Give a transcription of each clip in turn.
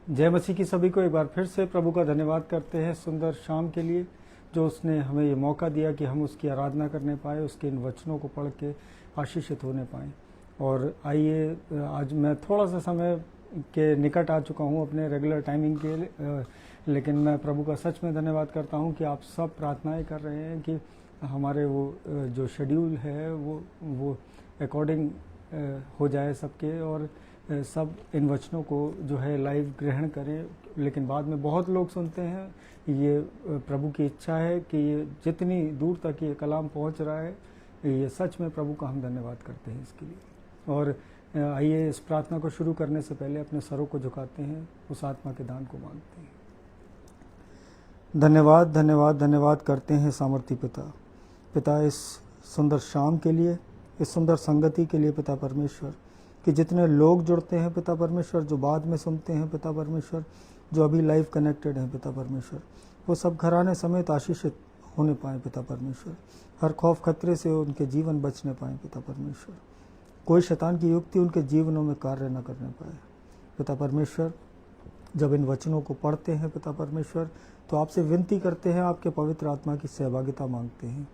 जय मसीह की सभी को एक बार फिर से प्रभु का धन्यवाद करते हैं सुंदर शाम के लिए जो उसने हमें ये मौका दिया कि हम उसकी आराधना करने पाए, उसके इन वचनों को पढ़ के आशीषित होने पाएँ। और आइए, आज मैं थोड़ा सा समय के निकट आ चुका हूँ अपने रेगुलर टाइमिंग के लिए, लेकिन मैं प्रभु का सच में धन्यवाद करता हूँ कि आप सब प्रार्थनाएं कर रहे हैं कि हमारे वो जो शेड्यूल है वो अकॉर्डिंग हो जाए सबके, और सब इन वचनों को जो है लाइव ग्रहण करें। लेकिन बाद में बहुत लोग सुनते हैं, ये प्रभु की इच्छा है कि ये जितनी दूर तक ये कलाम पहुंच रहा है, ये सच में प्रभु का हम धन्यवाद करते हैं इसके लिए। और आइए इस प्रार्थना को शुरू करने से पहले अपने सरों को झुकाते हैं, उस आत्मा के दान को मांगते हैं। धन्यवाद धन्यवाद धन्यवाद करते हैं सामर्थी पिता इस सुंदर शाम के लिए, इस सुंदर संगति के लिए पिता परमेश्वर, कि जितने लोग जुड़ते हैं पिता परमेश्वर, जो बाद में सुनते हैं पिता परमेश्वर, जो अभी लाइव कनेक्टेड हैं पिता परमेश्वर, वो सब घराने समेत आशीषित होने पाएँ पिता परमेश्वर। हर खौफ खतरे से उनके जीवन बचने पाएँ पिता परमेश्वर। कोई शैतान की युक्ति उनके जीवनों में कार्य न करने पाए पिता परमेश्वर। जब इन वचनों को पढ़ते हैं पिता परमेश्वर, तो आपसे विनती करते हैं, आपके पवित्र आत्मा की सहभागिता मांगते हैं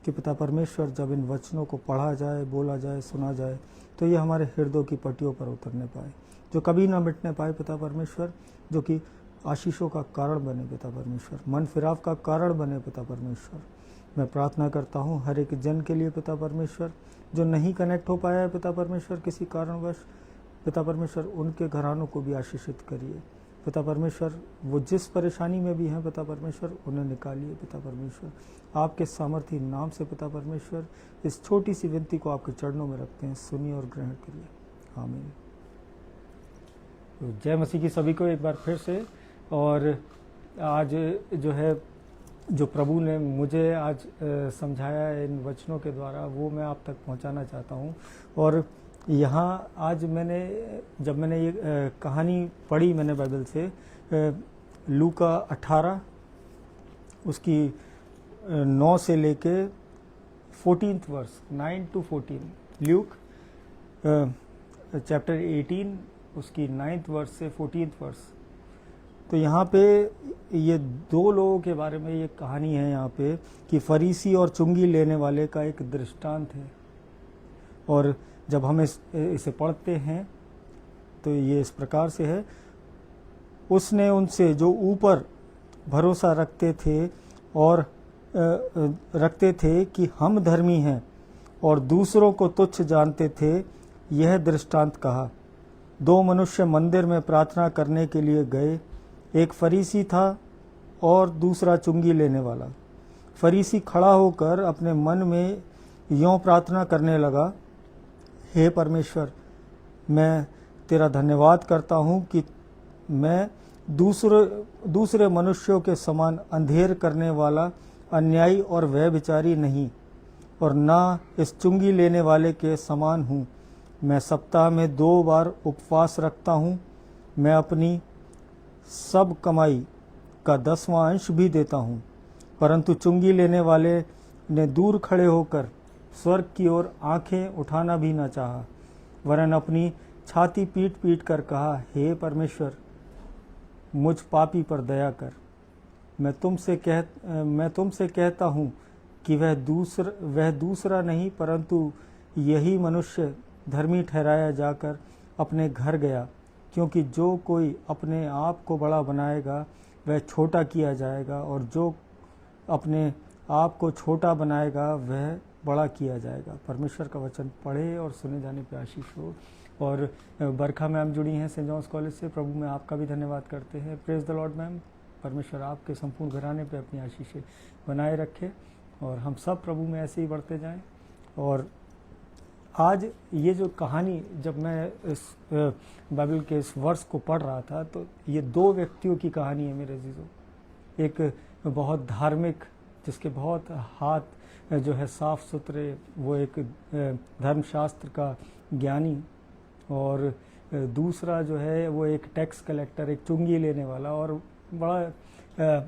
कि पिता परमेश्वर जब इन वचनों को पढ़ा जाए, बोला जाए, सुना जाए, तो ये हमारे हृदयों की पट्टियों पर उतरने पाए, जो कभी ना मिटने पाए पिता परमेश्वर, जो कि आशीषों का कारण बने पिता परमेश्वर, मन फिराव का कारण बने पिता परमेश्वर। मैं प्रार्थना करता हूँ हर एक जन के लिए पिता परमेश्वर, जो नहीं कनेक्ट हो पाया है पिता परमेश्वर किसी कारणवश, पिता परमेश्वर उनके घरानों को भी आशीषित करिए पिता परमेश्वर। वो जिस परेशानी में भी हैं पिता परमेश्वर, उन्हें निकालिए पिता परमेश्वर, आपके सामर्थी नाम से पिता परमेश्वर। इस छोटी सी विनती को आपके चरणों में रखते हैं, सुनिए और ग्रहण करिए, आमीन। तो जय मसीह की सभी को एक बार फिर से। और आज जो है, जो प्रभु ने मुझे आज समझाया है इन वचनों के द्वारा, वो मैं आप तक पहुंचाना चाहता हूं। और यहाँ आज जब मैंने ये कहानी पढ़ी मैंने बाइबल से, लूका 18 उसकी 9 से लेके 14th verse, 9 to 14, Luke chapter 18 उसकी 9th वर्स से 14th वर्स। तो यहाँ पे ये दो लोगों के बारे में ये कहानी है यहाँ पे, कि फरीसी और चुंगी लेने वाले का एक दृष्टांत है। और जब हम इसे पढ़ते हैं तो ये इस प्रकार से है, उसने उनसे जो ऊपर भरोसा रखते थे कि हम धर्मी हैं और दूसरों को तुच्छ जानते थे, यह दृष्टांत कहा। 2 मनुष्य मंदिर में प्रार्थना करने के लिए गए, एक फरीसी था और दूसरा चुंगी लेने वाला। फरीसी खड़ा होकर अपने मन में यों प्रार्थना करने लगा, हे परमेश्वर, मैं तेरा धन्यवाद करता हूँ कि मैं दूसरे मनुष्यों के समान अंधेर करने वाला, अन्यायी और व्यभिचारी नहीं, और ना इस चुंगी लेने वाले के समान हूँ। मैं सप्ताह में 2 बार उपवास रखता हूँ। मैं अपनी सब कमाई का 10वां अंश भी देता हूँ। परंतु चुंगी लेने वाले ने दूर खड़े होकर स्वर्ग की ओर आंखें उठाना भी न चाहा, वरन अपनी छाती पीट पीट कर कहा, हे परमेश्वर, मुझ पापी पर दया कर। मैं तुमसे कहता हूँ कि वह दूसरा नहीं, परंतु यही मनुष्य धर्मी ठहराया जाकर अपने घर गया, क्योंकि जो कोई अपने आप को बड़ा बनाएगा वह छोटा किया जाएगा, और जो अपने आप को छोटा बनाएगा वह बड़ा किया जाएगा। परमेश्वर का वचन पढ़े और सुने जाने पे आशीष हो। और बरखा मैम जुड़ी हैं सेंट जॉन्स कॉलेज से, प्रभु में आपका भी धन्यवाद करते हैं। Praise the Lord ma'am. परमेश्वर आपके संपूर्ण घराने पे अपनी आशीषें बनाए रखे, और हम सब प्रभु में ऐसे ही बढ़ते जाएं। और आज ये जो कहानी, जब मैं इस बाइबल के इस वर्ष को पढ़ रहा था, तो ये 2 व्यक्तियों की कहानी है मेरे अजीजों। एक बहुत धार्मिक, जिसके बहुत हाथ जो है साफ सुथरे, वो एक धर्मशास्त्र का ज्ञानी, और दूसरा जो है वो एक टैक्स कलेक्टर, एक चुंगी लेने वाला, और बड़ा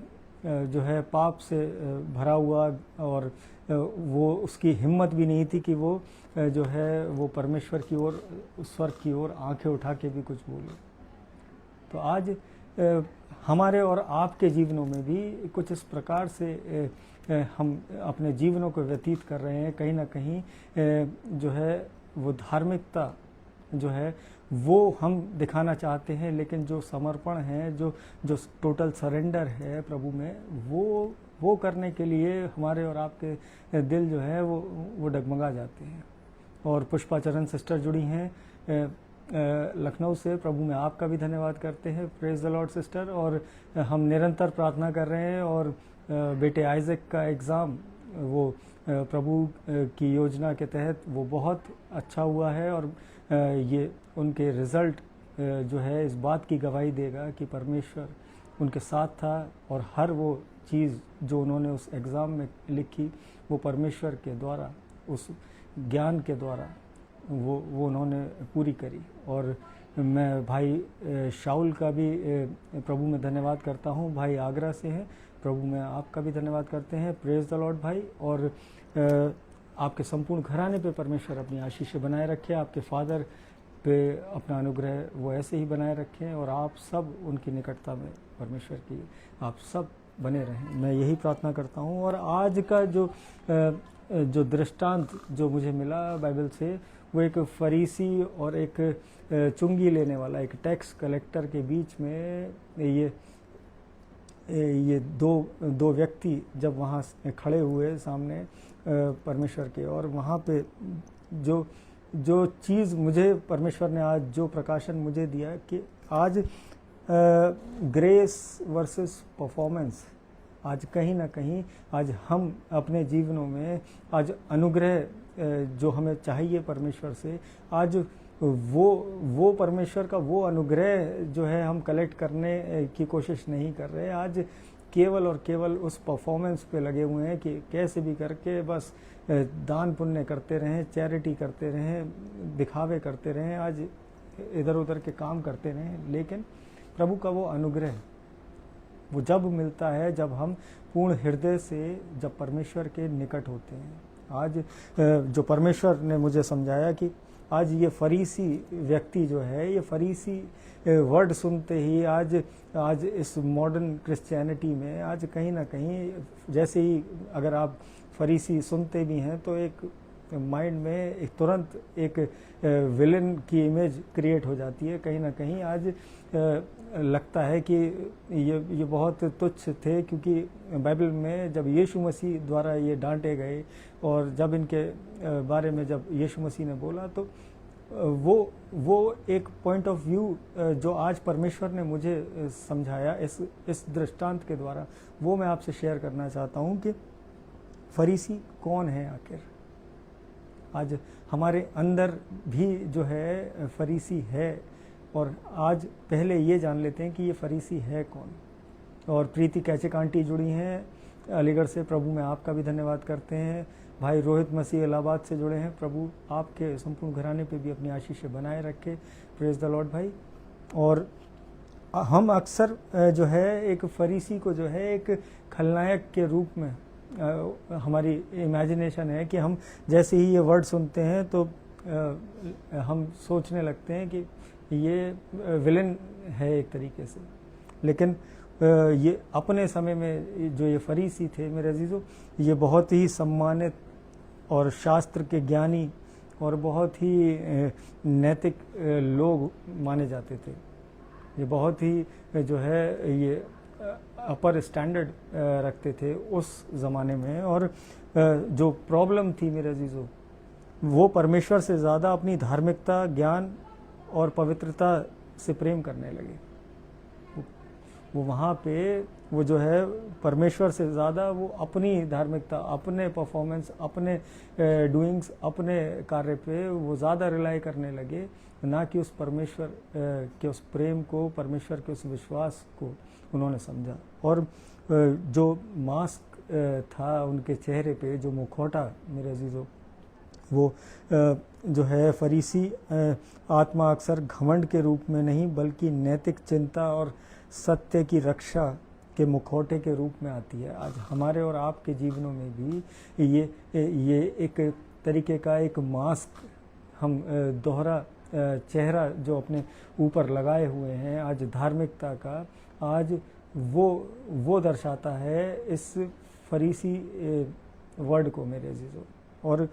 जो है पाप से भरा हुआ, और वो उसकी हिम्मत भी नहीं थी कि वो जो है वो परमेश्वर की ओर, स्वर्ग की ओर आंखें उठा के भी कुछ बोले। तो आज हमारे और आपके जीवनों में भी कुछ इस प्रकार से हम अपने जीवनों को व्यतीत कर रहे हैं। कहीं ना कहीं जो है वो धार्मिकता जो है वो हम दिखाना चाहते हैं, लेकिन जो समर्पण है, जो जो टोटल सरेंडर है प्रभु में, वो करने के लिए हमारे और आपके दिल जो है वो डगमगा जाते हैं। और पुष्पा चरण सिस्टर जुड़ी हैं लखनऊ से, प्रभु में आपका भी धन्यवाद करते हैं। Praise the Lord sister. और हम निरंतर प्रार्थना कर रहे हैं और बेटे आइजक का एग्ज़ाम वो प्रभु की योजना के तहत वो बहुत अच्छा हुआ है और ये उनके रिज़ल्ट जो है इस बात की गवाही देगा कि परमेश्वर उनके साथ था और हर वो चीज़ जो उन्होंने उस एग्ज़ाम में लिखी वो परमेश्वर के द्वारा, उस ज्ञान के द्वारा वो उन्होंने पूरी करी। और मैं भाई शाउल का भी प्रभु में धन्यवाद करता हूँ, भाई आगरा से हैं, प्रभु में आपका भी धन्यवाद करते हैं। प्रेज द लॉर्ड भाई। और आपके संपूर्ण घराने पे परमेश्वर अपनी आशीष बनाए रखे, आपके फादर पे अपना अनुग्रह वो ऐसे ही बनाए रखें और आप सब उनकी निकटता में परमेश्वर की आप सब बने रहें, मैं यही प्रार्थना करता हूँ। और आज का जो दृष्टांत जो मुझे मिला बाइबल से, वो एक फरीसी और एक चुंगी लेने वाला, एक टैक्स कलेक्टर के बीच में ये दो व्यक्ति जब वहाँ खड़े हुए सामने परमेश्वर के, और वहाँ पे जो चीज़ मुझे परमेश्वर ने आज जो प्रकाशन मुझे दिया कि आज ग्रेस वर्सेस परफॉर्मेंस, आज कहीं ना कहीं आज हम अपने जीवनों में आज अनुग्रह जो हमें चाहिए परमेश्वर से, आज वो परमेश्वर का वो अनुग्रह जो है हम कलेक्ट करने की कोशिश नहीं कर रहे। आज केवल और केवल उस परफॉर्मेंस पे लगे हुए हैं कि कैसे भी करके बस दान पुण्य करते रहें, चैरिटी करते रहें, दिखावे करते रहें, आज इधर उधर के काम करते रहें। लेकिन प्रभु का वो अनुग्रह वो जब मिलता है जब हम पूर्ण हृदय से जब परमेश्वर के निकट होते हैं। आज जो परमेश्वर ने मुझे समझाया कि आज ये फरीसी व्यक्ति जो है, ये फरीसी वर्ड सुनते ही आज इस मॉडर्न क्रिश्चियनिटी में आज कहीं ना कहीं, जैसे ही अगर आप फरीसी सुनते भी हैं तो एक माइंड में एक तुरंत एक विलन की इमेज क्रिएट हो जाती है। कहीं ना कहीं आज लगता है कि ये बहुत तुच्छ थे, क्योंकि बाइबल में जब यीशु मसीह द्वारा ये डांटे गए और जब इनके बारे में जब यीशु मसीह ने बोला, तो वो एक पॉइंट ऑफ व्यू जो आज परमेश्वर ने मुझे समझाया इस दृष्टांत के द्वारा, वो मैं आपसे शेयर करना चाहता हूँ कि फरीसी कौन है आखिर। आज हमारे अंदर भी जो है फरीसी है, और आज पहले ये जान लेते हैं कि ये फरीसी है कौन। और प्रीति कैचक आंटी जुड़ी हैं अलीगढ़ से, प्रभु में आपका भी धन्यवाद करते हैं। भाई रोहित मसीह इलाहाबाद से जुड़े हैं, प्रभु आपके संपूर्ण घराने पे भी अपनी आशीष बनाए रखे। प्रेज द लॉर्ड भाई। और हम अक्सर जो है एक फरीसी को जो है एक खलनायक के रूप में हमारी इमेजिनेशन है कि हम जैसे ही ये वर्ड सुनते हैं तो हम सोचने लगते हैं कि ये विलन है एक तरीके से। लेकिन ये अपने समय में जो ये फरीसी थे मेरे अजीजों, ये बहुत ही सम्मानित और शास्त्र के ज्ञानी और बहुत ही नैतिक लोग माने जाते थे। ये बहुत ही जो है ये अपर स्टैंडर्ड रखते थे उस ज़माने में। और जो प्रॉब्लम थी मेरे अजीजों, वो परमेश्वर से ज़्यादा अपनी धार्मिकता, ज्ञान और पवित्रता से प्रेम करने लगे। वो वहाँ पे वो जो है परमेश्वर से ज़्यादा वो अपनी धार्मिकता, अपने परफॉर्मेंस, अपने डूइंग्स, अपने कार्य पे वो ज़्यादा रिलाई करने लगे, ना कि उस परमेश्वर के उस प्रेम को, परमेश्वर के उस विश्वास को उन्होंने समझा। और जो मास्क था उनके चेहरे पे, जो मुखौटा मेरे अजीज़ों, वो जो है फरीसी आत्मा अक्सर घमंड के रूप में नहीं बल्कि नैतिक चिंता और सत्य की रक्षा के मुखौटे के रूप में आती है। आज हमारे और आपके जीवनों में भी ये एक तरीके का एक मास्क हम दोहरा चेहरा जो अपने ऊपर लगाए हुए हैं आज धार्मिकता का, आज वो दर्शाता है इस फरीसी वर्ड को मेरे अजीजों। और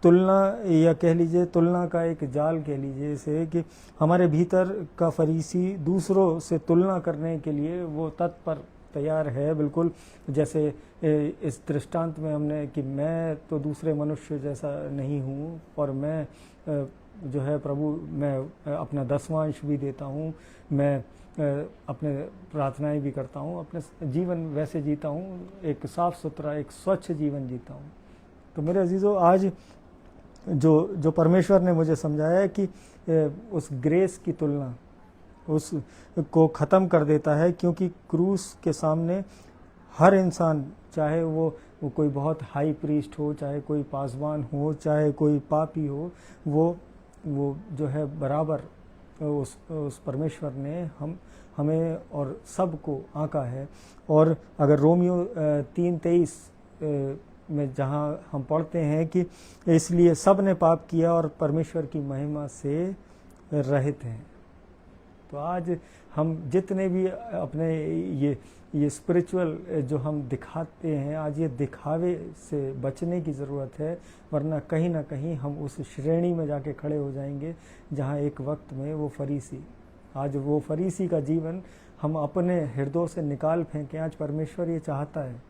तुलना या कह लीजिए तुलना का एक जाल कह लीजिए इसे, कि हमारे भीतर का फरीसी दूसरों से तुलना करने के लिए वो तत्पर तैयार है, बिल्कुल जैसे इस दृष्टांत में हमने कि मैं तो दूसरे मनुष्य जैसा नहीं हूँ, और मैं जो है प्रभु मैं अपना दसवांश भी देता हूँ, मैं अपने प्रार्थनाएं भी करता हूँ, अपने जीवन वैसे जीता हूँ, एक साफ सुथरा एक स्वच्छ जीवन जीता हूँ। तो मेरे अजीज़ों, आज जो परमेश्वर ने मुझे समझाया है कि उस ग्रेस की तुलना उस को ख़त्म कर देता है, क्योंकि क्रूस के सामने हर इंसान, चाहे वो कोई बहुत हाई प्रीस्ट हो, चाहे कोई पासवान हो, चाहे कोई पापी हो, वो जो है बराबर उस परमेश्वर ने हमें और सबको आंका है। और अगर रोमियो 3:23 में जहाँ हम पढ़ते हैं कि इसलिए सब ने पाप किया और परमेश्वर की महिमा से रहित हैं। तो आज हम जितने भी अपने ये स्पिरिचुअल जो हम दिखाते हैं, आज ये दिखावे से बचने की ज़रूरत है, वरना कहीं ना कहीं हम उस श्रेणी में जाके खड़े हो जाएंगे जहाँ एक वक्त में वो फरीसी, आज वो फरीसी का जीवन हम अपने हृदयों से निकाल फेंकें। आज परमेश्वर ये चाहता है।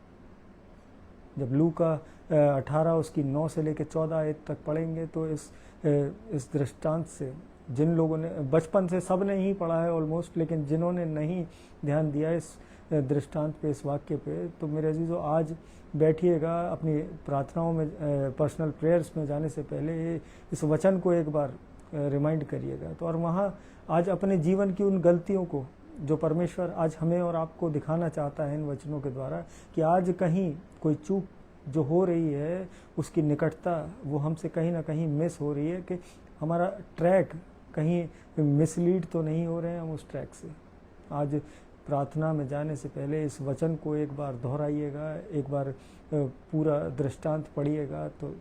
जब लूका 18 उसकी 9 से लेकर 14 आयत तक पढ़ेंगे तो इस दृष्टांत से, जिन लोगों ने बचपन से सब ने ही पढ़ा है ऑलमोस्ट, लेकिन जिन्होंने नहीं ध्यान दिया इस दृष्टांत पे, इस वाक्य पे, तो मेरे अजीजों आज बैठिएगा अपनी प्रार्थनाओं में, पर्सनल प्रेयर्स में जाने से पहले इस वचन को एक बार रिमाइंड करिएगा। तो और वहाँ आज अपने जीवन की उन गलतियों को जो परमेश्वर आज हमें और आपको दिखाना चाहता है इन वचनों के द्वारा, कि आज कहीं कोई चूक जो हो रही है उसकी निकटता वो हमसे कहीं ना कहीं मिस हो रही है, कि हमारा ट्रैक कहीं मिसलीड तो नहीं हो रहे हैं हम उस ट्रैक से। आज प्रार्थना में जाने से पहले इस वचन को एक बार दोहराइएगा, एक बार पूरा दृष्टांत पढ़िएगा, तो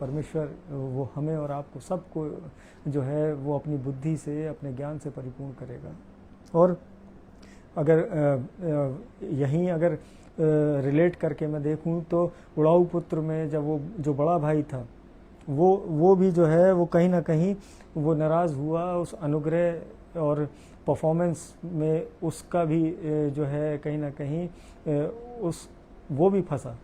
परमेश्वर वो हमें और आपको सबको जो है वो अपनी बुद्धि से, अपने ज्ञान से परिपूर्ण करेगा। और अगर यहीं अगर रिलेट करके मैं देखूं तो उड़ाऊ पुत्र में जब वो जो बड़ा भाई था वो भी जो है वो कहीं ना कहीं वो नाराज़ हुआ उस अनुग्रह और परफॉर्मेंस में, उसका भी जो है कहीं ना कहीं वो भी फंसा,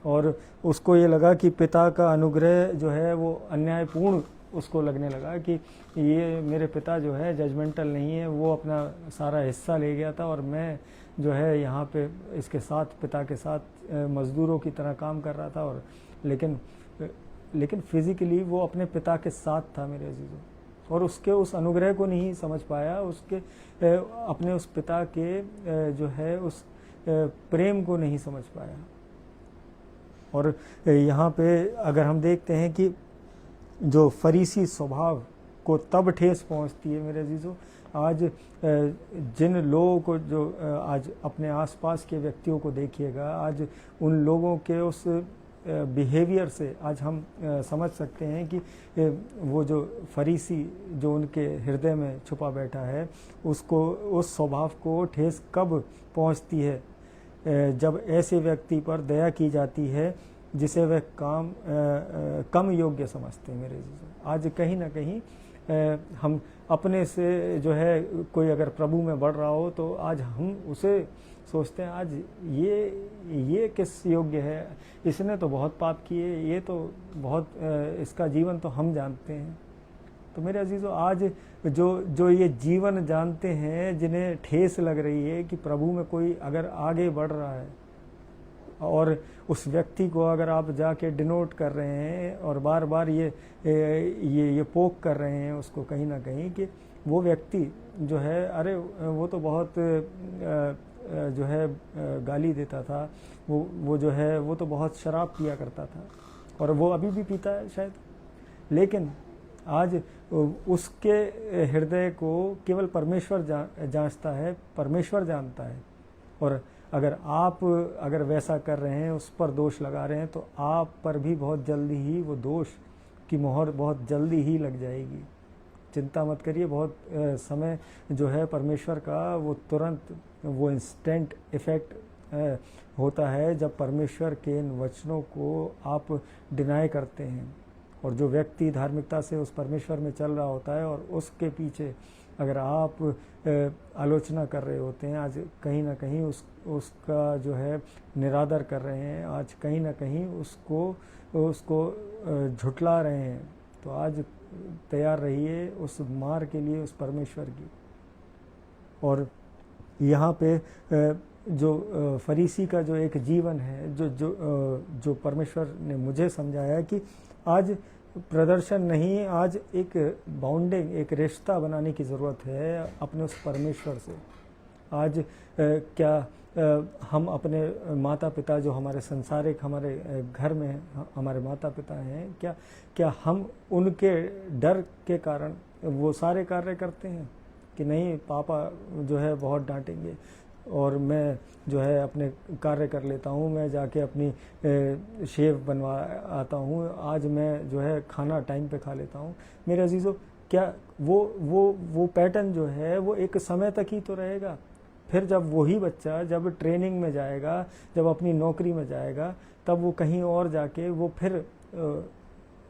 और उसको ये लगा कि पिता का अनुग्रह जो है वो अन्यायपूर्ण उसको लगने लगा, कि ये मेरे पिता जो है जजमेंटल नहीं है, वो अपना सारा हिस्सा ले गया था और मैं जो है यहाँ पे इसके साथ, पिता के साथ मज़दूरों की तरह काम कर रहा था, और लेकिन फिज़िकली वो अपने पिता के साथ था मेरे अजीज़ों, और उसके उस अनुग्रह को नहीं समझ पाया, उसके अपने उस पिता के जो है उस प्रेम को नहीं समझ पाया। और यहाँ पे अगर हम देखते हैं कि जो फरीसी स्वभाव को तब ठेस पहुँचती है मेरे अजीज़ों, आज जिन लोगों को जो आज अपने आसपास के व्यक्तियों को देखिएगा, आज उन लोगों के उस बिहेवियर से आज हम समझ सकते हैं कि वो जो फरीसी जो उनके हृदय में छुपा बैठा है, उसको, उस स्वभाव को ठेस कब पहुंचती है, जब ऐसे व्यक्ति पर दया की जाती है जिसे वह कम योग्य समझते हैं मेरे जीवन। आज कहीं ना कहीं हम अपने से जो है कोई अगर प्रभु में बढ़ रहा हो तो आज हम उसे सोचते हैं आज ये किस योग्य है, इसने तो बहुत पाप किए, ये तो बहुत इसका जीवन तो हम जानते हैं। तो मेरे अजीज़ों, आज जो ये जीवन जानते हैं, जिन्हें ठेस लग रही है कि प्रभु में कोई अगर आगे बढ़ रहा है, और उस व्यक्ति को अगर आप जाके डिनोट कर रहे हैं और बार बार ये पोक कर रहे हैं उसको कहीं ना कहीं, कि वो व्यक्ति जो है, अरे वो तो बहुत जो है गाली देता था, वो जो है वो तो बहुत शराब पिया करता था, और वो अभी भी पीता है शायद, लेकिन आज उसके हृदय को केवल परमेश्वर जांचता है, परमेश्वर जानता है। और अगर वैसा कर रहे हैं, उस पर दोष लगा रहे हैं, तो आप पर भी बहुत जल्दी ही वो दोष की मोहर बहुत जल्दी ही लग जाएगी। चिंता मत करिए, बहुत समय जो है परमेश्वर का वो तुरंत वो इंस्टेंट इफेक्ट होता है जब परमेश्वर के इन वचनों को आप डिनाई करते हैं। और जो व्यक्ति धार्मिकता से उस परमेश्वर में चल रहा होता है और उसके पीछे अगर आप आलोचना कर रहे होते हैं, आज कहीं ना कहीं उसका जो है निरादर कर रहे हैं, आज कहीं ना कहीं उसको झुठला रहे हैं, तो आज तैयार रहिए उस मार के लिए, उस परमेश्वर की। और यहाँ पे जो फरीसी का जो एक जीवन है, जो परमेश्वर ने मुझे समझाया है कि आज प्रदर्शन नहीं, आज एक बाउंडिंग, एक रिश्ता बनाने की ज़रूरत है अपने उस परमेश्वर से। आज क्या हम अपने माता पिता जो हमारे संसारिक हमारे घर में हमारे माता पिता हैं, क्या हम उनके डर के कारण वो सारे कार्य करते हैं कि नहीं पापा जो है बहुत डांटेंगे और मैं जो है अपने कार्य कर लेता हूँ, मैं जाके अपनी शेव बनवा आता हूँ, आज मैं जो है खाना टाइम पे खा लेता हूँ। मेरे अजीज़ों, क्या वो पैटर्न जो है वो एक समय तक ही तो रहेगा। फिर जब वही बच्चा जब ट्रेनिंग में जाएगा, जब अपनी नौकरी में जाएगा, तब वो कहीं और जाके वो फिर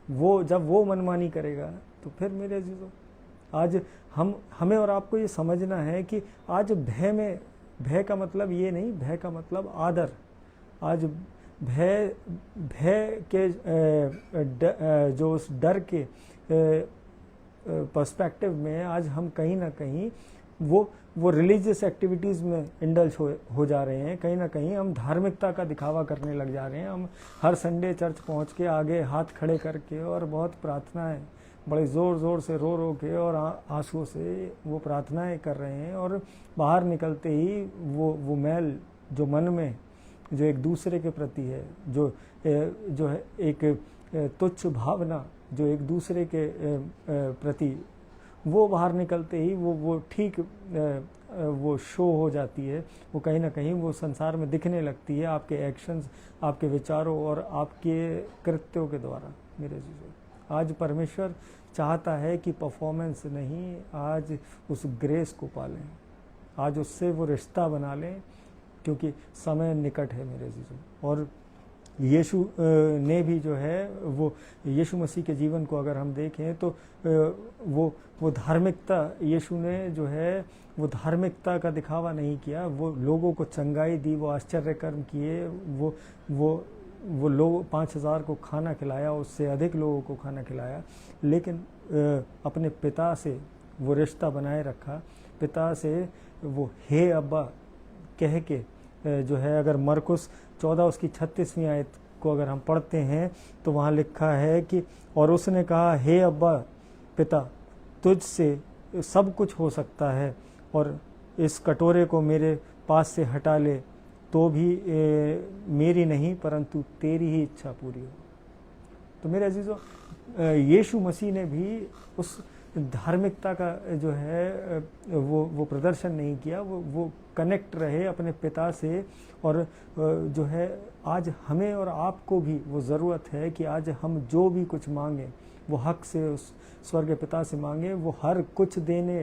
जब वो मनमानी करेगा, तो फिर मेरे अजीज़ों आज हमें और आपको ये समझना है कि आज भय का मतलब ये नहीं, भय का मतलब आदर। आज भय के जो उस डर के पर्सपेक्टिव में आज हम कहीं ना कहीं वो रिलीजियस एक्टिविटीज़ में इंडल्ज हो जा रहे हैं। कहीं ना कहीं हम धार्मिकता का दिखावा करने लग जा रहे हैं। हम हर संडे चर्च पहुंच के आगे हाथ खड़े करके और बहुत प्रार्थनाएं बड़े ज़ोर से रो के और आंसुओं से वो प्रार्थनाएं कर रहे हैं, और बाहर निकलते ही वो मैल जो मन में जो एक दूसरे के प्रति है, जो है एक तुच्छ भावना जो एक दूसरे के प्रति, वो बाहर निकलते ही वो ठीक वो शो हो जाती है। वो कहीं ना कहीं वो संसार में दिखने लगती है आपके एक्शंस, आपके विचारों और आपके कृत्यों के द्वारा। मेरे जीजो, आज परमेश्वर चाहता है कि परफॉर्मेंस नहीं, आज उस ग्रेस को पालें, आज उससे वो रिश्ता बना लें, क्योंकि समय निकट है मेरे जीजो। और यीशु ने भी जो है वो यीशु मसीह के जीवन को अगर हम देखें तो वो धार्मिकता, यीशु ने जो है वो धार्मिकता का दिखावा नहीं किया, वो लोगों को चंगाई दी, वो आश्चर्य कर्म किए, वो लोग 5000 को खाना खिलाया, उससे अधिक लोगों को खाना खिलाया, लेकिन अपने पिता से वो रिश्ता बनाए रखा। पिता से वो हे अब्बा कह के जो है, अगर मरकुस 14 उसकी 36वीं आयत को अगर हम पढ़ते हैं तो वहाँ लिखा है कि और उसने कहा हे अब्बा पिता, तुझसे सब कुछ हो सकता है, और इस कटोरे को मेरे पास से हटा ले, तो भी मेरी नहीं परंतु तेरी ही इच्छा पूरी हो। तो मेरे अजीजों, यीशु मसीह ने भी उस धार्मिकता का जो है वो प्रदर्शन नहीं किया, वो कनेक्ट रहे अपने पिता से। और जो है आज हमें और आपको भी वो ज़रूरत है कि आज हम जो भी कुछ मांगें वो हक से उस स्वर्ग पिता से मांगें। वो हर कुछ देने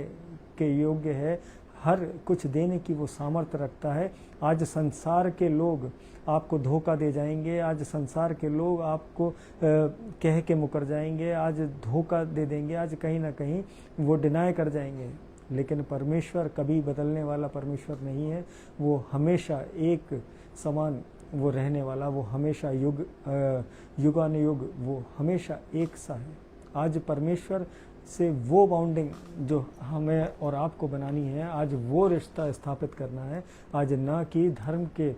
के योग्य है, हर कुछ देने की वो सामर्थ्य रखता है। आज संसार के लोग आपको धोखा दे जाएंगे, आज संसार के लोग आपको कह के मुकर जाएंगे, आज धोखा दे देंगे, आज कहीं ना कहीं वो डिनाई कर जाएंगे, लेकिन परमेश्वर कभी बदलने वाला परमेश्वर नहीं है। वो हमेशा एक समान वो रहने वाला, वो हमेशा युगानुयुग वो हमेशा एक सा है। आज परमेश्वर से वो बाउंडिंग जो हमें और आपको बनानी है, आज वो रिश्ता स्थापित करना है, आज ना कि धर्म के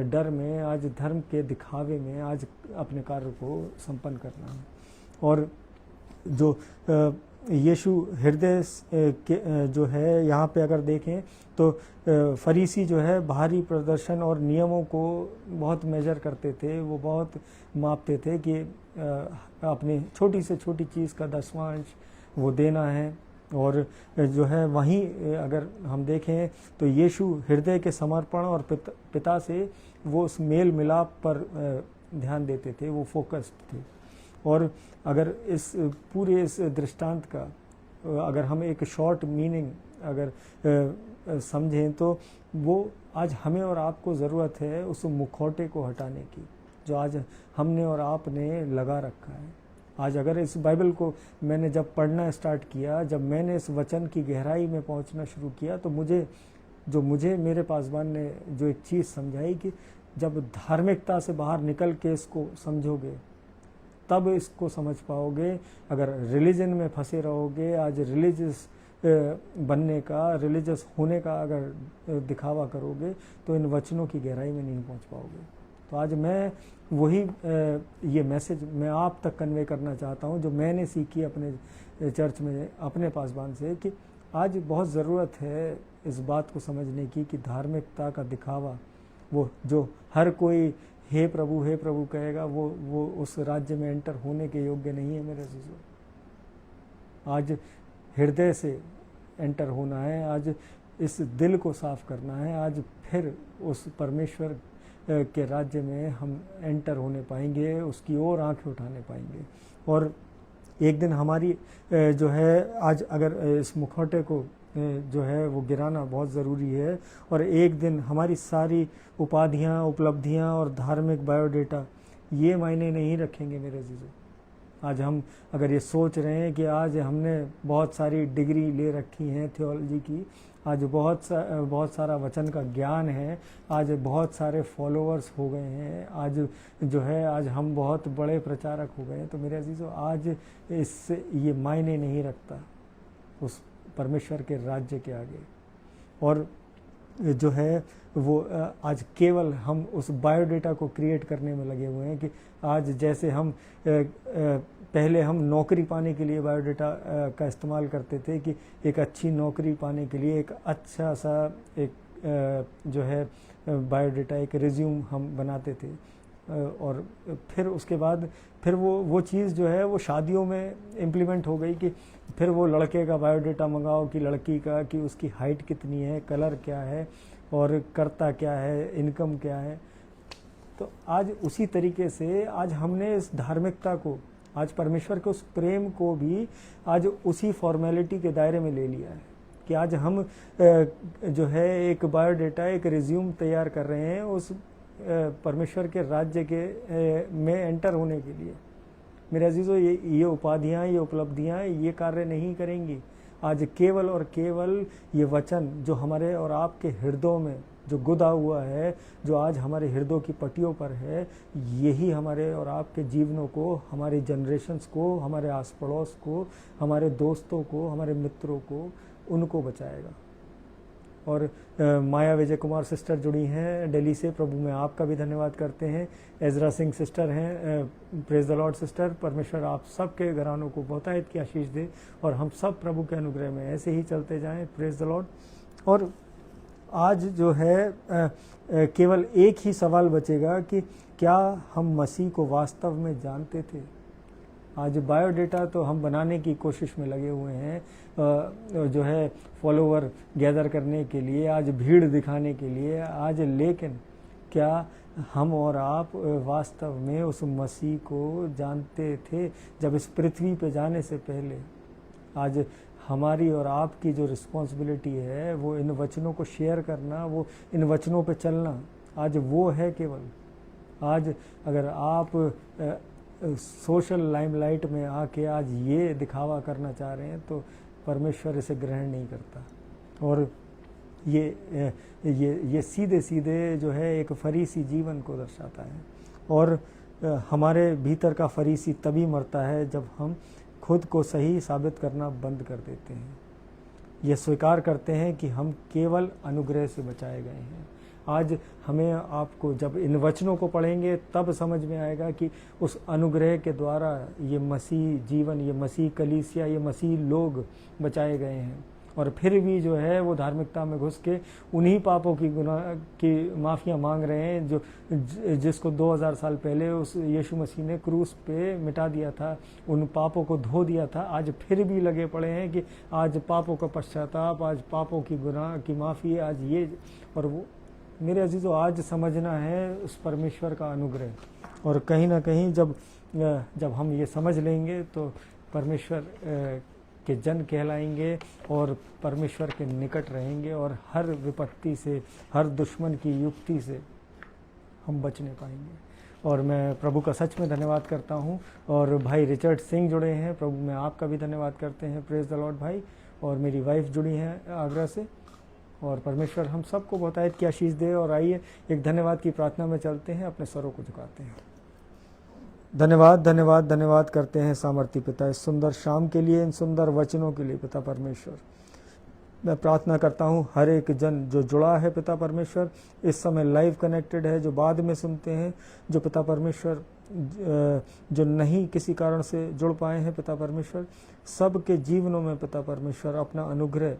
डर में, आज धर्म के दिखावे में आज अपने कार्य को संपन्न करना है। और जो यीशु हृदय के जो है यहाँ पे अगर देखें तो फरीसी जो है बाहरी प्रदर्शन और नियमों को बहुत मेजर करते थे, वो बहुत मापते थे कि अपनी छोटी से छोटी चीज़ का 10वां अंश वो देना है। और जो है वहीं अगर हम देखें तो यीशु हृदय के समर्पण और पिता से वो उस मेल मिलाप पर ध्यान देते थे, वो फोकस्ड थे। और अगर इस पूरे इस दृष्टांत का अगर हम एक शॉर्ट मीनिंग अगर समझें तो वो आज हमें और आपको ज़रूरत है उस मुखौटे को हटाने की जो आज हमने और आपने लगा रखा है। आज अगर इस बाइबल को मैंने जब पढ़ना स्टार्ट किया, जब मैंने इस वचन की गहराई में पहुंचना शुरू किया, तो मुझे मेरे पासवान ने जो एक चीज़ समझाई कि जब धार्मिकता से बाहर निकल के इसको समझोगे तब इसको समझ पाओगे। अगर रिलीजन में फंसे रहोगे, आज रिलीजियस बनने का, रिलीजियस होने का अगर दिखावा करोगे तो इन वचनों की गहराई में नहीं पहुंच पाओगे। तो आज मैं वही ये मैसेज मैं आप तक कन्वे करना चाहता हूं जो मैंने सीखी अपने चर्च में अपने पासवान से, कि आज बहुत ज़रूरत है इस बात को समझने की कि धार्मिकता का दिखावा, वो जो हर कोई हे प्रभु कहेगा, वो उस राज्य में एंटर होने के योग्य नहीं है मेरे अज़ीज़ों। आज हृदय से एंटर होना है, आज इस दिल को साफ करना है, आज फिर उस परमेश्वर के राज्य में हम एंटर होने पाएंगे, उसकी ओर आंखें उठाने पाएंगे। और एक दिन हमारी जो है आज अगर इस मुखौटे को जो है वो गिराना बहुत ज़रूरी है, और एक दिन हमारी सारी उपाधियाँ, उपलब्धियाँ और धार्मिक बायोडेटा ये मायने नहीं रखेंगे मेरे अज़ीज़ों। आज हम अगर ये सोच रहे हैं कि आज हमने बहुत सारी डिग्री ले रखी हैं थियोलॉजी की, आज बहुत सारा वचन का ज्ञान है, आज बहुत सारे फॉलोअर्स हो गए हैं, आज जो है आज हम बहुत बड़े प्रचारक हो गए हैं, तो मेरे अज़ीज़ों आज इससे ये मायने नहीं रखता उस परमेश्वर के राज्य के आगे। और जो है वो आज केवल हम उस बायोडेटा को क्रिएट करने में लगे हुए हैं कि आज जैसे हम पहले हम नौकरी पाने के लिए बायोडेटा का इस्तेमाल करते थे कि एक अच्छी नौकरी पाने के लिए एक अच्छा सा एक जो है बायोडेटा, एक रिज्यूम हम बनाते थे, और फिर उसके बाद फिर वो चीज़ जो है वो शादियों में इम्प्लीमेंट हो गई कि फिर वो लड़के का बायोडेटा मंगाओ कि लड़की का, कि उसकी हाइट कितनी है, कलर क्या है और करता क्या है, इनकम क्या है। तो आज उसी तरीके से आज हमने इस धार्मिकता को, आज परमेश्वर के उस प्रेम को भी आज उसी फॉर्मेलिटी के दायरे में ले लिया है कि आज हम जो है एक बायोडेटा, एक रिज्यूम तैयार कर रहे हैं उस परमेश्वर के राज्य के में एंटर होने के लिए। मेरे अजीज़ों, ये उपाधियाँ, ये उपलब्धियाँ ये कार्य नहीं करेंगी। आज केवल और केवल ये वचन जो हमारे और आपके हृदयों में जो गुदा हुआ है, जो आज हमारे हृदयों की पट्टियों पर है, यही हमारे और आपके जीवनों को, हमारे जनरेशन्स को, हमारे आस पड़ोस को, हमारे दोस्तों को, हमारे मित्रों को, उनको बचाएगा। और माया विजय कुमार सिस्टर जुड़ी हैं दिल्ली से, प्रभु में आपका भी धन्यवाद करते हैं। एजरा सिंह सिस्टर हैं, प्रेज द लॉर्ड सिस्टर। परमेश्वर आप सबके घरानों को बहुतायत की आशीष दे और हम सब प्रभु के अनुग्रह में ऐसे ही चलते जाएं। Praise the Lord. और आज जो है केवल एक ही सवाल बचेगा कि क्या हम मसीह को वास्तव में जानते थे। आज बायोडेटा तो हम बनाने की कोशिश में लगे हुए हैं, जो है फॉलोवर गैदर करने के लिए, आज भीड़ दिखाने के लिए आज, लेकिन क्या हम और आप वास्तव में उस मसीह को जानते थे। जब इस पृथ्वी पे जाने से पहले आज हमारी और आपकी जो रिस्पॉन्सिबिलिटी है वो इन वचनों को शेयर करना, वो इन वचनों पे चलना, आज वो है केवल। आज अगर आप सोशल लाइमलाइट में आके आज ये दिखावा करना चाह रहे हैं तो परमेश्वर इसे ग्रहण नहीं करता। और ये सीधे सीधे जो है एक फरीसी जीवन को दर्शाता है। और हमारे भीतर का फरीसी तभी मरता है जब हम खुद को सही साबित करना बंद कर देते हैं, ये स्वीकार करते हैं कि हम केवल अनुग्रह से बचाए गए हैं। आज हमें आपको जब इन वचनों को पढ़ेंगे तब समझ में आएगा कि उस अनुग्रह के द्वारा ये मसीह जीवन, ये मसीह कलीसिया, ये मसीह लोग बचाए गए हैं। और फिर भी जो है वो धार्मिकता में घुस के उन्हीं पापों की गुनाह की माफ़ियाँ मांग रहे हैं जो जिसको 2000 साल पहले उस यीशु मसीह ने क्रूस पे मिटा दिया था, उन पापों को धो दिया था। आज फिर भी लगे पड़े हैं कि आज पापों का पश्चाताप, आज पापों की गुनाह की माफ़ी, आज ये और वो। मेरे अजीज़ों, आज समझना है उस परमेश्वर का अनुग्रह। और कहीं ना कहीं जब हम ये समझ लेंगे तो परमेश्वर के जन कहलाएंगे और परमेश्वर के निकट रहेंगे और हर विपत्ति से, हर दुश्मन की युक्ति से हम बचने पाएंगे। और मैं प्रभु का सच में धन्यवाद करता हूँ। और भाई रिचर्ड सिंह जुड़े हैं, प्रभु में आपका भी धन्यवाद करते हैं, प्रेज द लॉर्ड भाई। और मेरी वाइफ जुड़ी हैं आगरा से। और परमेश्वर हम सबको बहुतायत की आशीष दे। और आइए एक धन्यवाद की प्रार्थना में चलते हैं, अपने स्वरों को झुकाते हैं। धन्यवाद धन्यवाद धन्यवाद करते हैं सामर्थी पिता इस सुंदर शाम के लिए, इन सुंदर वचनों के लिए पिता परमेश्वर। मैं प्रार्थना करता हूँ हर एक जन जो जुड़ा है पिता परमेश्वर, इस समय लाइव कनेक्टेड है, जो बाद में सुनते हैं, जो पिता परमेश्वर जो नहीं किसी कारण से जुड़ पाए हैं पिता परमेश्वर, सबके जीवनों में पिता परमेश्वर अपना अनुग्रह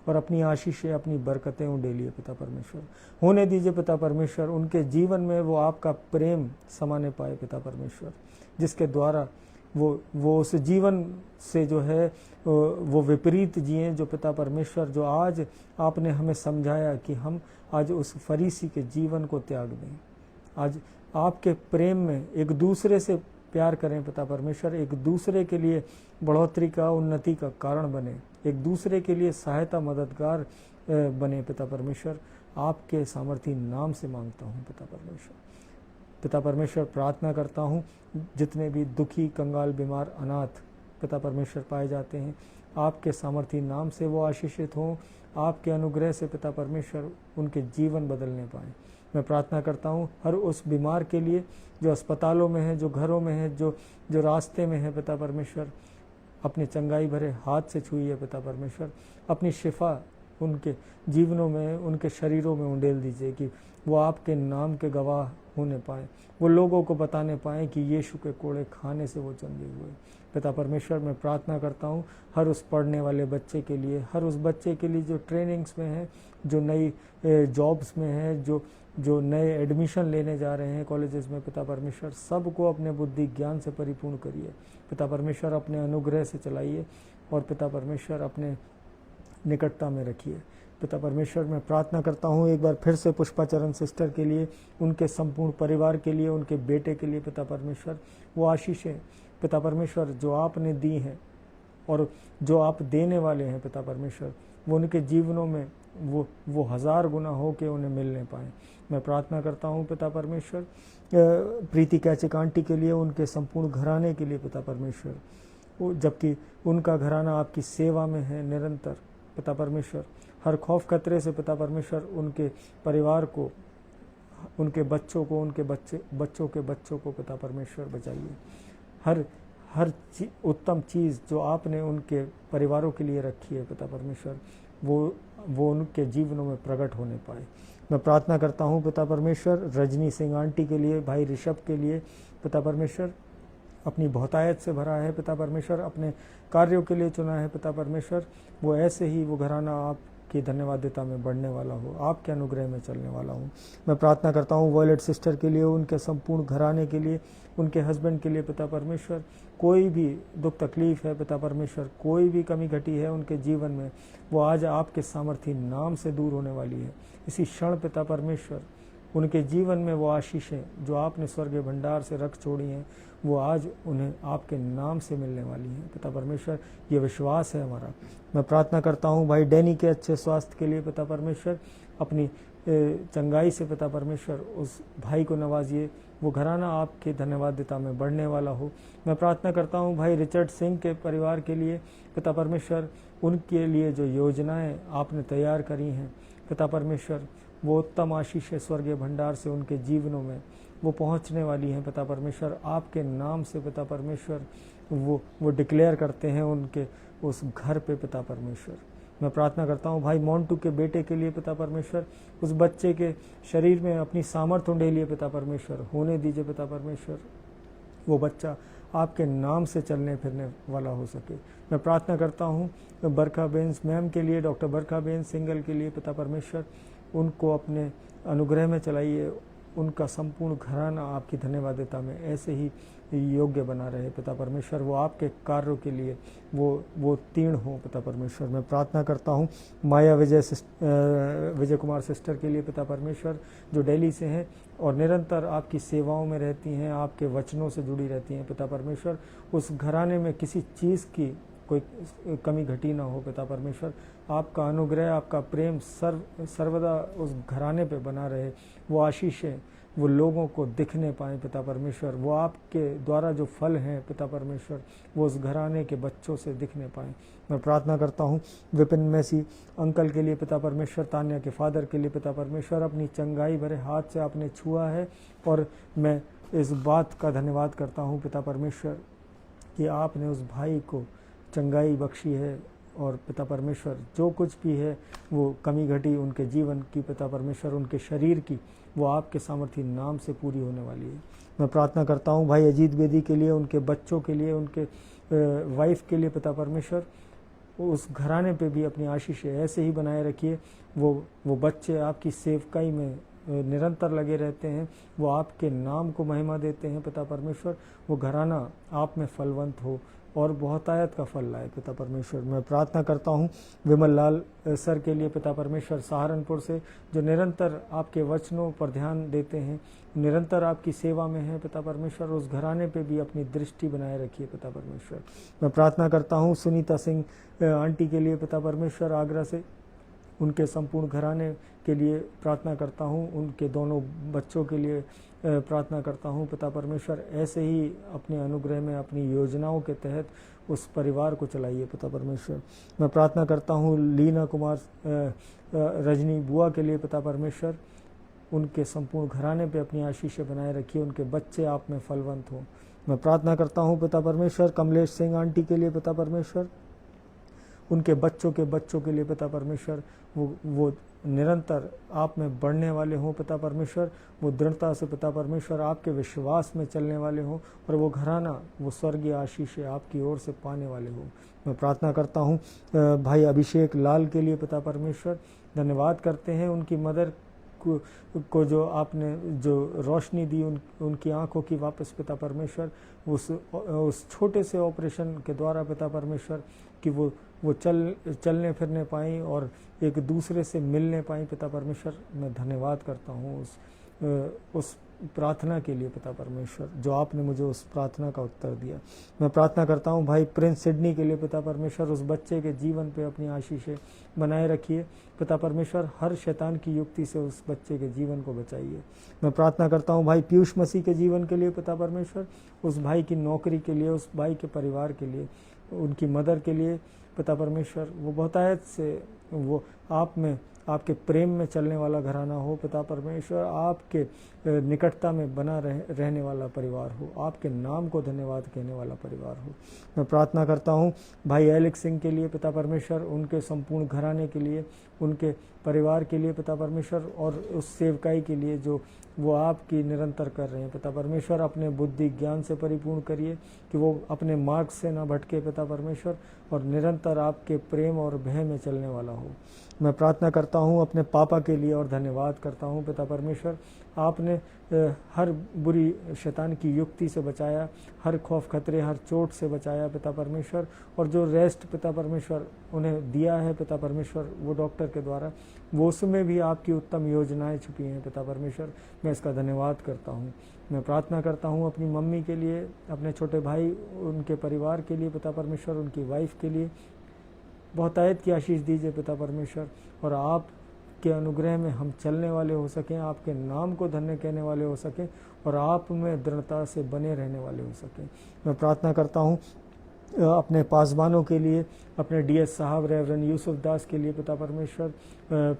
और अपनी आशीषें, अपनी बरकतें उंडेलिए पिता परमेश्वर। होने दीजिए पिता परमेश्वर, उनके जीवन में वो आपका प्रेम समाने पाए पिता परमेश्वर, जिसके द्वारा वो उस जीवन से जो है वो विपरीत जिए, जो पिता परमेश्वर जो आज आपने हमें समझाया कि हम आज उस फरीसी के जीवन को त्याग दें। आज आपके प्रेम में एक दूसरे से प्यार करें पिता परमेश्वर, एक दूसरे के लिए बढ़ोतरी का, उन्नति का कारण बने, एक दूसरे के लिए सहायता, मददगार बने पिता परमेश्वर। आपके सामर्थी नाम से मांगता हूँ पिता परमेश्वर। पिता परमेश्वर प्रार्थना करता हूँ जितने भी दुखी, कंगाल, बीमार, अनाथ पिता परमेश्वर पाए जाते हैं, आपके सामर्थी नाम से वो आशीषित हों। आपके अनुग्रह से पिता परमेश्वर उनके जीवन बदलने पाएँ। मैं प्रार्थना करता हूँ हर उस बीमार के लिए जो अस्पतालों में है, जो घरों में है, जो रास्ते में है पिता परमेश्वर, अपने चंगाई भरे हाथ से छुइए पिता परमेश्वर। अपनी शिफा उनके जीवनों में, उनके शरीरों में उंडेल दीजिए कि वो आपके नाम के गवाह होने पाए, वो लोगों को बताने पाएँ कि यीशु के कोड़े खाने से वो चंगे हुए। पिता परमेश्वर मैं प्रार्थना करता हूँ हर उस पढ़ने वाले बच्चे के लिए, हर उस बच्चे के लिए जो ट्रेनिंग्स में है, जो नई जॉब्स में है, जो नए एडमिशन लेने जा रहे हैं कॉलेजेस में पिता परमेश्वर, सबको अपने बुद्धि ज्ञान से परिपूर्ण करिए पिता परमेश्वर। अपने अनुग्रह से चलाइए और पिता परमेश्वर अपने निकटता में रखिए पिता परमेश्वर। मैं प्रार्थना करता हूँ एक बार फिर से पुष्पाचरण सिस्टर के लिए, उनके संपूर्ण परिवार के लिए, उनके बेटे के लिए पिता परमेश्वर, वो आशीषें पिता परमेश्वर जो आपने दी हैं और जो आप देने वाले हैं पिता परमेश्वर, वो उनके जीवनों में वो 1000 गुना हो के उन्हें मिलने पाए। मैं प्रार्थना करता हूँ पिता परमेश्वर प्रीति कैचिक आंटी के लिए, उनके संपूर्ण घराने के लिए पिता परमेश्वर, वो जबकि उनका घराना आपकी सेवा में है निरंतर पिता परमेश्वर। हर खौफ खतरे से पिता परमेश्वर उनके परिवार को, उनके बच्चों को, उनके बच्चों के बच्चों को पिता परमेश्वर बचाइए। हर उत्तम चीज़ जो आपने उनके परिवारों के लिए रखी है पिता परमेश्वर, वो उनके जीवनों में प्रकट होने पाए। मैं प्रार्थना करता हूँ पिता परमेश्वर रजनी सिंह आंटी के लिए, भाई ऋषभ के लिए पिता परमेश्वर, अपनी बहुतायत से भरा है पिता परमेश्वर, अपने कार्यों के लिए चुना है पिता परमेश्वर, वो ऐसे ही वो घराना आपकी धन्यवादिता में बढ़ने वाला हो, आपके अनुग्रह में चलने वाला हूँ। मैं प्रार्थना करता हूँ वॉयलेट सिस्टर के लिए, उनके संपूर्ण घराने के लिए, उनके हस्बैंड के लिए पिता परमेश्वर, कोई भी दुख तकलीफ है पिता परमेश्वर, कोई भी कमी घटी है उनके जीवन में, वो आज आपके सामर्थी नाम से दूर होने वाली है। इसी क्षण पिता परमेश्वर उनके जीवन में वो आशीषें जो आपने स्वर्गीय भंडार से रख छोड़ी हैं, वो आज उन्हें आपके नाम से मिलने वाली हैं पिता परमेश्वर, ये विश्वास है हमारा। मैं प्रार्थना करता हूँ भाई डैनी के अच्छे स्वास्थ्य के लिए पिता परमेश्वर, अपनी चंगाई से पिता परमेश्वर उस भाई को नवाजिए, वो घराना आपके धन्यवादिता में बढ़ने वाला हो। मैं प्रार्थना करता हूँ भाई रिचर्ड सिंह के परिवार के लिए पिता परमेश्वर, उनके लिए जो योजनाएं आपने तैयार करी हैं पिता परमेश्वर, वो उत्तम आशीष स्वर्गीय भंडार से उनके जीवनों में वो पहुंचने वाली हैं पिता परमेश्वर। आपके नाम से पिता परमेश्वर वो डिक्लेयर करते हैं उनके उस घर पे पिता परमेश्वर। मैं प्रार्थना करता हूँ भाई मोंटू के बेटे के लिए पिता परमेश्वर, उस बच्चे के शरीर में अपनी सामर्थ्य उंडेलिए पिता परमेश्वर, होने दीजिए पिता परमेश्वर, वो बच्चा आपके नाम से चलने फिरने वाला हो सके। मैं प्रार्थना करता हूँ बरखा बेंस मैम के लिए, डॉक्टर बरखा बेंस सिंगल के लिए पिता परमेश्वर, उनको अपने अनुग्रह में चलाइए, उनका संपूर्ण घराना आपकी धन्यवादिता में ऐसे ही योग्य बना रहे पिता परमेश्वर, वो आपके कार्यों के लिए वो तीर्ण हो पिता परमेश्वर। मैं प्रार्थना करता हूँ माया विजय कुमार सिस्टर के लिए पिता परमेश्वर, जो दिल्ली से हैं और निरंतर आपकी सेवाओं में रहती हैं, आपके वचनों से जुड़ी रहती हैं पिता परमेश्वर। उस घराने में किसी चीज़ की कोई कमी घटी ना हो पिता परमेश्वर। आपका अनुग्रह, आपका प्रेम सर्वदा उस घराने पे बना रहे। वो आशीषें वो लोगों को दिखने पाएँ पिता परमेश्वर। वो आपके द्वारा जो फल हैं पिता परमेश्वर, वो उस घराने के बच्चों से दिखने पाएँ। मैं प्रार्थना करता हूँ विपिन मैसी अंकल के लिए पिता परमेश्वर, तान्या के फादर के लिए पिता परमेश्वर। अपनी चंगाई भरे हाथ से आपने छुआ है और मैं इस बात का धन्यवाद करता हूँ पिता परमेश्वर कि आपने उस भाई को चंगाई बख्शी है। और पिता परमेश्वर जो कुछ भी है वो कमी घटी उनके जीवन की पिता परमेश्वर, उनके शरीर की, वो आपके सामर्थी नाम से पूरी होने वाली है। मैं प्रार्थना करता हूँ भाई अजीत बेदी के लिए, उनके बच्चों के लिए, उनके वाइफ के लिए पिता परमेश्वर। उस घराने पे भी अपनी आशीषें ऐसे ही बनाए रखिए। वो बच्चे आपकी सेवकाई में निरंतर लगे रहते हैं, वो आपके नाम को महिमा देते हैं पिता परमेश्वर। वो घराना आप में फलवंत हो और बहुतायत का फल लाए पिता परमेश्वर। मैं प्रार्थना करता हूँ विमल लाल सर के लिए पिता परमेश्वर, सहारनपुर से, जो निरंतर आपके वचनों पर ध्यान देते हैं, निरंतर आपकी सेवा में है पिता परमेश्वर। उस घराने पे भी अपनी दृष्टि बनाए रखिए पिता परमेश्वर। मैं प्रार्थना करता हूँ सुनीता सिंह आंटी के लिए पिता परमेश्वर, आगरा से, उनके संपूर्ण घराने के लिए प्रार्थना करता हूँ। उनके दोनों बच्चों के लिए प्रार्थना करता हूँ पिता परमेश्वर। ऐसे ही अपने अनुग्रह में, अपनी योजनाओं के तहत उस परिवार को चलाइए पिता परमेश्वर। मैं प्रार्थना करता हूँ लीना कुमार रजनी बुआ के लिए पिता परमेश्वर। उनके संपूर्ण घराने पे अपनी आशीषें बनाए रखिए, उनके बच्चे आप में फलवंत हों। मैं प्रार्थना करता हूँ पिता परमेश्वर कमलेश सिंह आंटी के लिए पिता परमेश्वर, उनके बच्चों के लिए पिता परमेश्वर। वो निरंतर आप में बढ़ने वाले हों पिता परमेश्वर। वो दृढ़ता से पिता परमेश्वर आपके विश्वास में चलने वाले हों और वो घराना, वो स्वर्गीय आशीषें आपकी ओर से पाने वाले हों। मैं प्रार्थना करता हूँ भाई अभिषेक लाल के लिए पिता परमेश्वर। धन्यवाद करते हैं उनकी मदर को जो आपने जो रोशनी दी उनकी आंखों की वापस पिता परमेश्वर, उस छोटे से ऑपरेशन के द्वारा पिता परमेश्वर, कि वो चलने फिरने पाई और एक दूसरे से मिलने पाई पिता परमेश्वर। मैं धन्यवाद करता हूँ उस प्रार्थना के लिए पिता परमेश्वर, जो आपने मुझे उस प्रार्थना का उत्तर दिया। मैं प्रार्थना करता हूँ भाई प्रिंस सिडनी के लिए पिता परमेश्वर। उस बच्चे के जीवन पे अपनी आशीषें बनाए रखिए पिता परमेश्वर। हर शैतान की युक्ति से उस बच्चे के जीवन को बचाइए। मैं प्रार्थना करता हूँ भाई पीयूष मसीह के जीवन के लिए पिता परमेश्वर। उस भाई की नौकरी के लिए, उस भाई के परिवार के लिए, उनकी मदर के लिए पिता परमेश्वर। वो बहुतायत से वो आप में, आपके प्रेम में चलने वाला घराना हो पिता परमेश्वर। आपके निकटता में बना रहने वाला परिवार हो, आपके नाम को धन्यवाद कहने वाला परिवार हो। मैं प्रार्थना करता हूँ भाई एलेक्स सिंह के लिए पिता परमेश्वर, उनके संपूर्ण घराने के लिए, उनके परिवार के लिए पिता परमेश्वर, और उस सेवकाई के लिए जो वो आपकी निरंतर कर रहे हैं पिता परमेश्वर। अपने बुद्धि ज्ञान से परिपूर्ण करिए कि वो अपने मार्ग से ना भटके पिता परमेश्वर, और निरंतर आपके प्रेम और भय में चलने वाला हो। मैं प्रार्थना करता हूँ अपने पापा के लिए और धन्यवाद करता हूँ पिता परमेश्वर। आपने हर बुरी शैतान की युक्ति से बचाया, हर खौफ खतरे, हर चोट से बचाया पिता परमेश्वर। और जो रेस्ट पिता परमेश्वर उन्हें दिया है पिता परमेश्वर, वो डॉक्टर के द्वारा, वो उसमें भी आपकी उत्तम योजनाएं छुपी हैं पिता परमेश्वर। मैं इसका धन्यवाद करता हूँ। मैं प्रार्थना करता हूँ अपनी मम्मी के लिए, अपने छोटे भाई, उनके परिवार के लिए पिता परमेश्वर, उनकी वाइफ के लिए बहुतायत की आशीष दीजिए पिता परमेश्वर, और आप के अनुग्रह में हम चलने वाले हो सकें, आपके नाम को धन्य कहने वाले हो सकें, और आप में दृढ़ता से बने रहने वाले हो सकें। मैं प्रार्थना करता हूँ अपने पासबानों के लिए, अपने डीएस साहब रेवरेंड यूसुफ दास के लिए पिता परमेश्वर,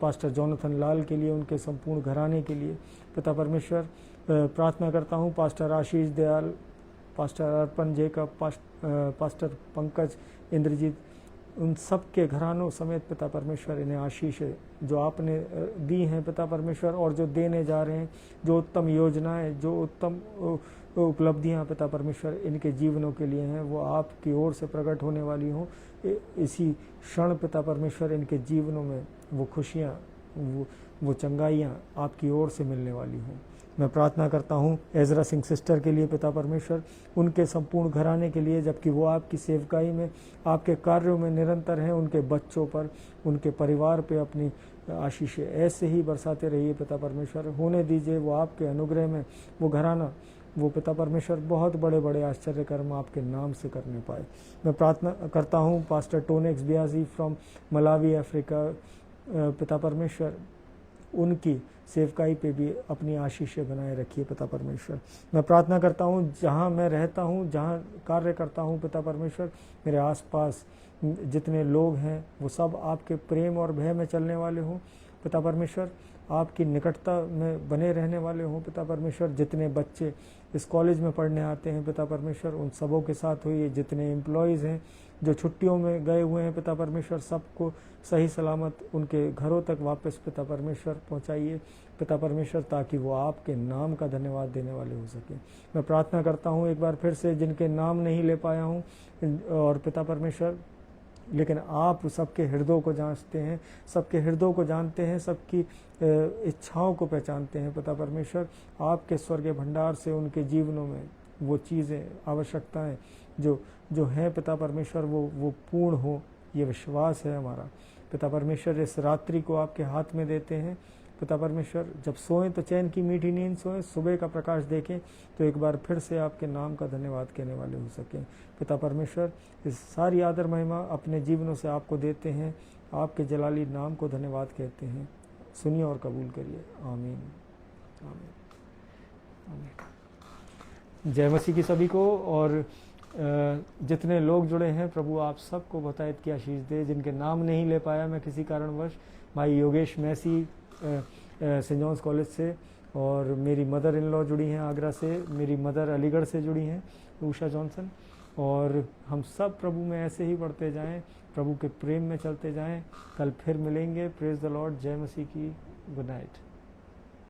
पास्टर जोनाथन लाल के लिए, उनके संपूर्ण घराने के लिए पिता परमेश्वर। प्रार्थना करता हूँ पास्टर आशीष दयाल, पास्टर अर्पण जेकब, पास्टर पंकज, इंद्रजीत, उन सब के घरानों समेत पिता परमेश्वर इन्हें आशीष जो आपने दी हैं पिता परमेश्वर, और जो देने जा रहे हैं, जो उत्तम योजनाएं, जो उत्तम उपलब्धियां पिता परमेश्वर इनके जीवनों के लिए हैं, वो आपकी ओर से प्रकट होने वाली हों। इसी क्षण पिता परमेश्वर इनके जीवनों में वो खुशियां, वो चंगाइयाँ आपकी ओर से मिलने वाली हों। मैं प्रार्थना करता हूँ एजरा सिंह सिस्टर के लिए पिता परमेश्वर, उनके संपूर्ण घराने के लिए, जबकि वो आपकी सेवकाई में, आपके कार्यों में निरंतर हैं। उनके बच्चों पर, उनके परिवार पे अपनी आशीषें ऐसे ही बरसाते रहिए पिता परमेश्वर। होने दीजिए वो आपके अनुग्रह में, वो घराना वो पिता परमेश्वर बहुत बड़े बड़े आश्चर्य कर्म आपके नाम से करने पाए। मैं प्रार्थना करता हूँ पास्टर टोनेक्स बियाजी फ्रॉम मलावी अफ्रीका, पिता परमेश्वर उनकी सेवकाई पे भी अपनी आशीषें बनाए रखिए पिता परमेश्वर। मैं प्रार्थना करता हूँ जहाँ मैं रहता हूँ, जहाँ कार्य करता हूँ पिता परमेश्वर, मेरे आसपास जितने लोग हैं वो सब आपके प्रेम और भय में चलने वाले हों पिता परमेश्वर, आपकी निकटता में बने रहने वाले हों पिता परमेश्वर। जितने बच्चे इस कॉलेज में पढ़ने आते हैं पिता परमेश्वर, उन सबों के साथ हुई, जितने एम्प्लॉयज़ हैं जो छुट्टियों में गए हुए हैं पिता परमेश्वर, सबको सही सलामत उनके घरों तक वापस पिता परमेश्वर पहुंचाइए पिता परमेश्वर, ताकि वो आपके नाम का धन्यवाद देने वाले हो सके। मैं प्रार्थना करता हूँ एक बार फिर से जिनके नाम नहीं ले पाया हूँ, और पिता परमेश्वर लेकिन आप सबके हृदयों को जांचते हैं, सबके हृदयों को जानते हैं, सबकी इच्छाओं को पहचानते हैं पिता परमेश्वर। आपके स्वर्गीय भंडार से उनके जीवनों में वो चीज़ें, आवश्यकताएं जो हैं पिता परमेश्वर, वो पूर्ण हो, ये विश्वास है हमारा पिता परमेश्वर। इस रात्रि को आपके हाथ में देते हैं पिता परमेश्वर। जब सोएं तो चैन की मीठी नींद सोएं, सुबह का प्रकाश देखें तो एक बार फिर से आपके नाम का धन्यवाद कहने वाले हो सकें पिता परमेश्वर। इस सारी आदर महिमा अपने जीवनों से आपको देते हैं, आपके जलाली नाम को धन्यवाद कहते हैं। सुनिए और कबूल करिए। आमीन, आमीन, आमीन। जय मसीह की सभी को। और जितने लोग जुड़े हैं, प्रभु आप सबको बहुतायत की आशीष दे। जिनके नाम नहीं ले पाया मैं किसी कारणवश, भाई Yogesh Massey Saint John's College से, और मेरी मदर इन लॉ जुड़ी हैं आगरा से, मेरी मदर अलीगढ़ से जुड़ी हैं उषा जॉनसन, और हम सब प्रभु में ऐसे ही बढ़ते जाएं, प्रभु के प्रेम में चलते जाएं। कल फिर मिलेंगे। Praise the Lord. जय मसीह की। Good night.